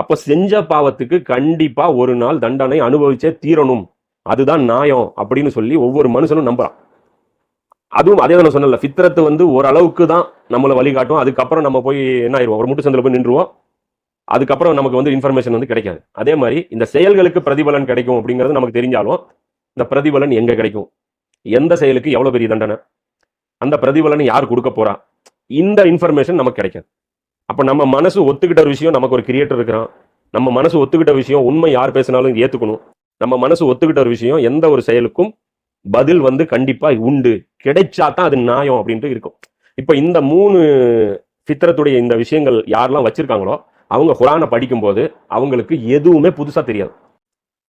அப்ப செஞ்ச பாவத்துக்கு கண்டிப்பா ஒரு நாள் தண்டனை அனுபவிச்சே தீரணும், அதுதான் நியாயம் அப்படின்னு சொல்லி ஒவ்வொரு மனுஷனும் நம்புறான். அதுவும் அதே தான் சொன்னல, ஃபித்ரத்து வந்து ஓரளவுக்கு தான் நம்மளை வழிகாட்டும். அதுக்கப்புறம் நம்ம போய் என்ன ஆயிடுவோம், ஒரு முட்டு சந்தில போய் நின்றுவோம். அதுக்கப்புறம் நமக்கு வந்து இன்ஃபர்மேஷன் வந்து கிடைக்காது. அதே மாதிரி இந்த செயல்களுக்கு பிரதிபலன் கிடைக்கும் அப்படிங்கிறது நமக்கு தெரிஞ்சாலும் இந்த பிரதிபலன் எங்க கிடைக்கும், எந்த செயலுக்கு எவ்வளவு பெரிய தண்டனை, அந்த பிரதிபலனை யார் கொடுக்க போறா, இந்த இன்ஃபர்மேஷன் நமக்கு கிடைக்காது. அப்ப நம்ம மனசு ஒத்துக்கிட்ட ஒரு விஷயம், நமக்கு ஒரு கிரியேட்டர் இருக்கிறான். நம்ம மனசு ஒத்துக்கிட்ட விஷயம், உண்மை யார் பேசினாலும் ஏத்துக்கணும். நம்ம மனசு ஒத்துக்கிட்ட ஒரு விஷயம், எந்த ஒரு செயலுக்கும் பதில் வந்து கண்டிப்பா உண்டு, கிடைச்சா தான் அது நியாயம் அப்படின்ட்டு இருக்கும். இப்ப இந்த 3 ஃபித்ரத்துடைய இந்த விஷயங்கள் யாரெல்லாம் வச்சிருக்காங்களோ அவங்க குர்ஆனை படிக்கும்போது அவங்களுக்கு எதுவுமே புதுசா தெரியாது.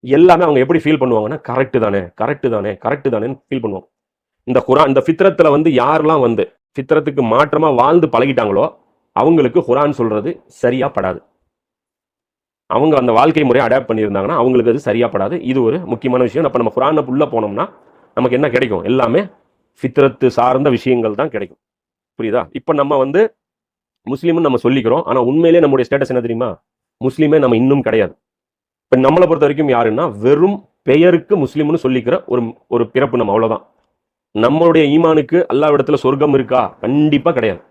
எல்லாமே அவங்க எப்படி ஃபீல் பண்ணுவாங்கன்னா, கரெக்ட் தானே, கரெக்ட் தானே, கரெக்ட் தானேன்னு ஃபீல் பண்ணுவாங்க. இந்த குர்ஆன் இந்த ஃபித்ரத்துல வந்து யாரெல்லாம் வந்து ஃபித்ரத்துக்கு மாற்றமா வாழ்ந்து பழகிட்டாங்களோ அவங்களுக்கு குர்ஆன் சொல்றது சரியா படாது. அவங்க அந்த வாழ்க்கை முறையை அடாப்ட் பண்ணியிருந்தாங்கன்னா அவங்களுக்கு அது சரியா படாது. இது ஒரு முக்கியமான விஷயம். அப்ப நம்ம குர்ஆனை உள்ள போனோம்னா நமக்கு என்ன கிடைக்கும், எல்லாமே ஃபித்ரத்து சார்ந்த விஷயங்கள் தான் கிடைக்கும். புரியுதா? இப்ப நம்ம வந்து முஸ்லீம்னு நம்ம சொல்லிக்கிறோம், ஆனா உண்மையிலேயே நம்முடைய ஸ்டேட்டஸ் என்ன தெரியுமா, முஸ்லீமே நம்ம இன்னும் கிடையாது. இப்ப நம்மளை பொறுத்த வரைக்கும் யாருன்னா வெறும் பெயருக்கு முஸ்லீம்னு சொல்லிக்கிற ஒரு பிறப்பு, நம்ம அவ்வளவுதான். நம்மளுடைய ஈமானுக்கு அல்லாஹ்விடத்துல சொர்க்கம் இருக்கா? கண்டிப்பா கிடையாது.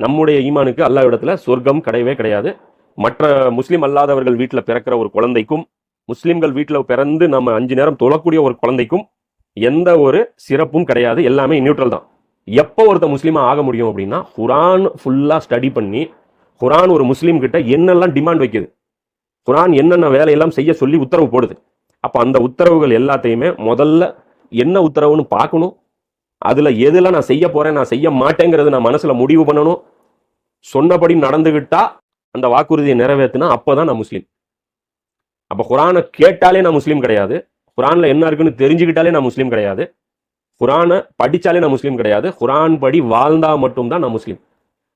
நம்முடைய ஈமானுக்கு அல்லாஹ்விடத்துல சொர்க்கம் கிடையவே கிடையாது. மற்ற முஸ்லீம் அல்லாதவர்கள் வீட்டுல பிறக்கிற ஒரு குழந்தைக்கும், முஸ்லீம்கள் வீட்டுல பிறந்து நம்ம 5 நேரம் தொழக்கூடிய ஒரு குழந்தைக்கும் எந்த ஒரு சிறப்பும் கிடையாது. எல்லாமே நியூட்ரல் தான். எப்போ ஒருத்த முஸ்லீமா ஆக முடியும் அப்படின்னா, குர்ஆன் ஃபுல்லா ஸ்டடி பண்ணி, குர்ஆன் ஒரு முஸ்லீம் கிட்ட என்னெல்லாம் டிமாண்ட் வைக்குது, குர்ஆன் என்னென்ன வேலையெல்லாம் செய்ய சொல்லி உத்தரவு போடுது. அப்ப அந்த உத்தரவுகள் எல்லாத்தையுமே முதல்ல என்ன உத்தரவுன்னு பார்க்கணும். அதுல எதுல நான் செய்ய போறேன், நான் செய்ய மாட்டேங்கிறது நான் மனசுல முடிவு பண்ணணும். சொன்னபடி நடந்துகிட்டா, அந்த வாக்குறுதியை நிறைவேற்றினா அப்பதான் நான் முஸ்லீம். அப்ப குர்ஆனை கேட்டாலே நான் முஸ்லீம் கிடையாது. குர்ஆன்ல என்ன இருக்குன்னு தெரிஞ்சுக்கிட்டாலே நான் முஸ்லீம் கிடையாது. குர்ஆனை படிச்சாலே நான் முஸ்லீம் கிடையாது. குர்ஆன் படி வாழ்ந்தா மட்டும்தான் நான் முஸ்லீம்.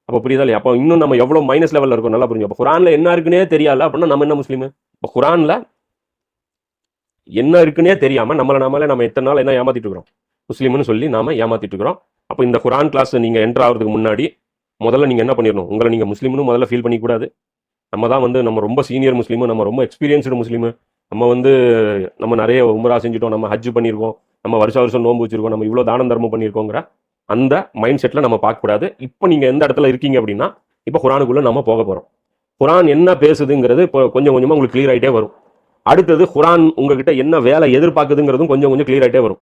அப்ப புரியுதா இல்லையா? அப்போ இன்னும் நம்ம எவ்வளவு மைனஸ் லெவல்ல இருக்கோம் நல்லா புரிஞ்சு. அப்ப குர்ஆன்ல என்ன இருக்குன்னே தெரியல அப்படின்னா நம்ம என்ன முஸ்லீம்? இப்ப குர்ஆன்ல என்ன இருக்குன்னே தெரியாம நம்ம எத்தனை நாள் என்ன ஏமாத்திட்டு இருக்கிறோம், முஸ்லீம்னு சொல்லி நாம ஏமாத்திட்டு இருக்கிறோம். அப்ப இந்த குர்ஆன் கிளாஸ் நீங்க என்டர் ஆகிறதுக்கு முன்னாடி முதல்ல நீங்க என்ன பண்ணிடணும், உங்களை நீங்க முஸ்லீம்னு முதல்ல ஃபீல் பண்ணிக்கூடாது. நம்ம தான் வந்து நம்ம ரொம்ப சீனியர் முஸ்லீமு, நம்ம ரொம்ப எக்ஸ்பீரியன்ஸ்டு முஸ்லீமு, நம்ம வந்து நம்ம நிறைய உம்ரா செஞ்சுட்டோம், நம்ம ஹஜ் பண்ணியிருக்கோம், நம்ம வருஷம் நோன்பு வச்சிருக்கோம், நம்ம இவ்வளோ தானம் தர்மம் பண்ணியிருக்கோங்கிற அந்த மைண்ட் செட்டில் நம்ம பார்க்கக்கூடாது. இப்போ நீங்கள் எந்த இடத்துல இருக்கீங்க அப்படின்னா, இப்போ குர்ஆனுக்குள்ளே நம்ம போக போகிறோம். குர்ஆன் என்ன பேசுதுங்கிறது இப்போ கொஞ்சம் கொஞ்சமாக உங்களுக்கு கிளியர் ஆகிட்டே வரும். அடுத்தது குர்ஆன் உங்ககிட்ட என்ன வேலை எதிர்பார்க்குதுங்கிறதும் கொஞ்சம் கொஞ்சம் கிளியர் ஆகிட்டே வரும்.